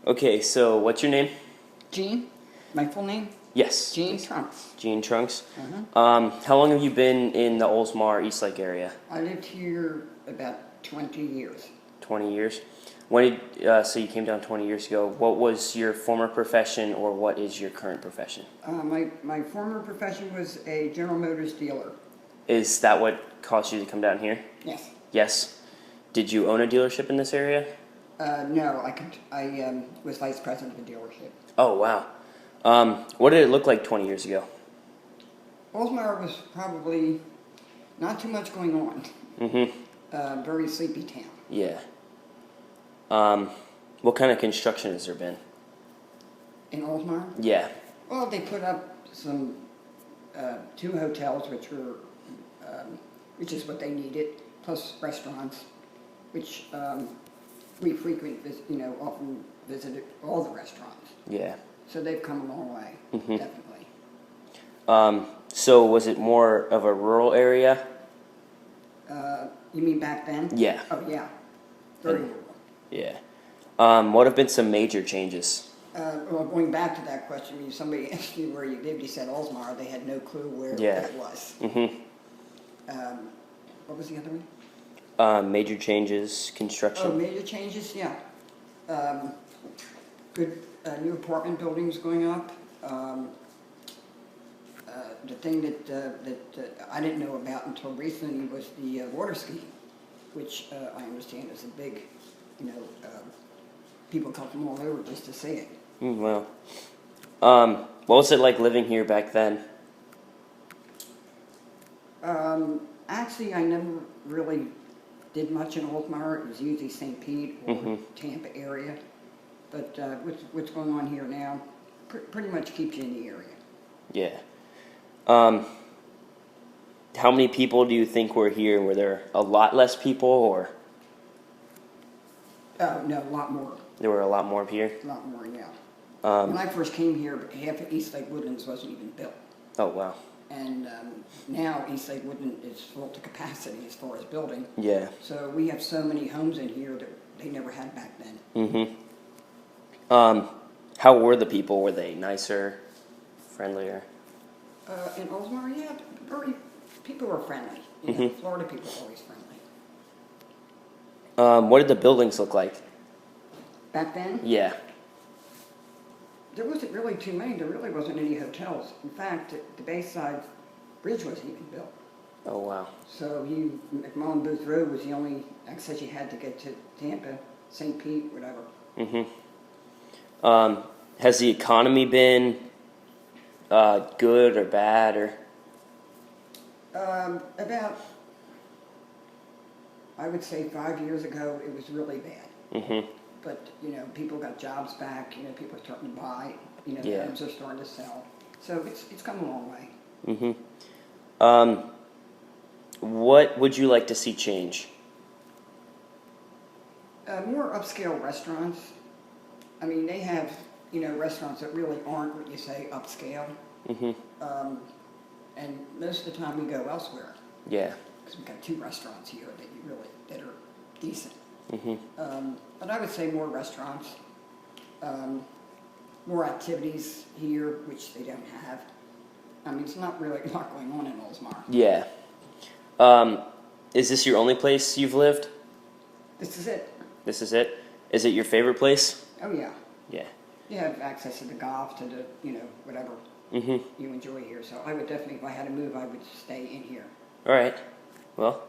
Okay, so what's your name? Jean, my full name? Yes. Jean Trunks. Jean Trunks. Uh-huh. How long have you been in the Oldsmar, Eastlake area? I lived here about 20 years. 20 years. So you came down 20 years ago. What was your former profession, or what is your current profession? My former profession was a General Motors dealer. Is that what caused you to come down here? Yes. Yes. Did you own a dealership in this area? No, I was vice president of the dealership. Oh, wow. What did it look like 20 years ago? Oldsmar was probably not too much going on. Mm-hmm. Very sleepy town. Yeah. What kind of construction has there been? In Oldsmar? Yeah. Well, they put up some 2 hotels, which is what they needed, plus restaurants, which we often visited all the restaurants. Yeah. So they've come a long way, definitely. So was it more of a rural area? You mean back then? Yeah. Oh, yeah. Very rural. Yeah. What have been some major changes? Well, going back to that question, when somebody asked you where you lived, you said Oldsmar. They had no clue where that was. Mm-hmm. What was the other one? Major changes, construction. Oh, major changes, yeah. Good new apartment buildings going up. The thing that I didn't know about until recently was the water skiing, which I understand is a big, people come from all over just to see it. Well, what was it like living here back then? Actually, I never really did much in Oldsmar. It was usually St. Pete or Tampa area. But what's going on here now pretty much keeps you in the area. Yeah. How many people do you think were here? Were there a lot less people, or? No, a lot more. There were a lot more here? A lot more, yeah. When I first came here, half of Eastlake Woodlands wasn't even built. Oh, wow. And now Eastlake Woodland is full to capacity as far as building. Yeah. So we have so many homes in here that they never had back then. Mm-hmm. How were the people? Were they nicer, friendlier? In Oldsmar, yeah, people were friendly. Florida people are always friendly. What did the buildings look like? Back then? Yeah. There wasn't really too many. There really wasn't any hotels. In fact, the Bayside Bridge wasn't even built. Oh, wow. So McMullen Booth Road was the only access you had to get to Tampa, St. Pete, whatever. Has the economy been good or bad, or? About, I would say 5 years ago, it was really bad. But, people got jobs back, people are starting to buy, homes are starting to sell. So it's come a long way. What would you like to see change? More upscale restaurants. I mean, they have, restaurants that really aren't what you say upscale. And most of the time we go elsewhere. Yeah. Because we've got 2 restaurants here that are decent. But I would say more restaurants, more activities here, which they don't have. I mean, it's not really a lot going on in Oldsmar. Yeah. Is this your only place you've lived? This is it. This is it? Is it your favorite place? Oh, yeah. Yeah. You have access to the golf, to the, whatever you enjoy here. So I would definitely, if I had to move, I would stay in here. All right. Well,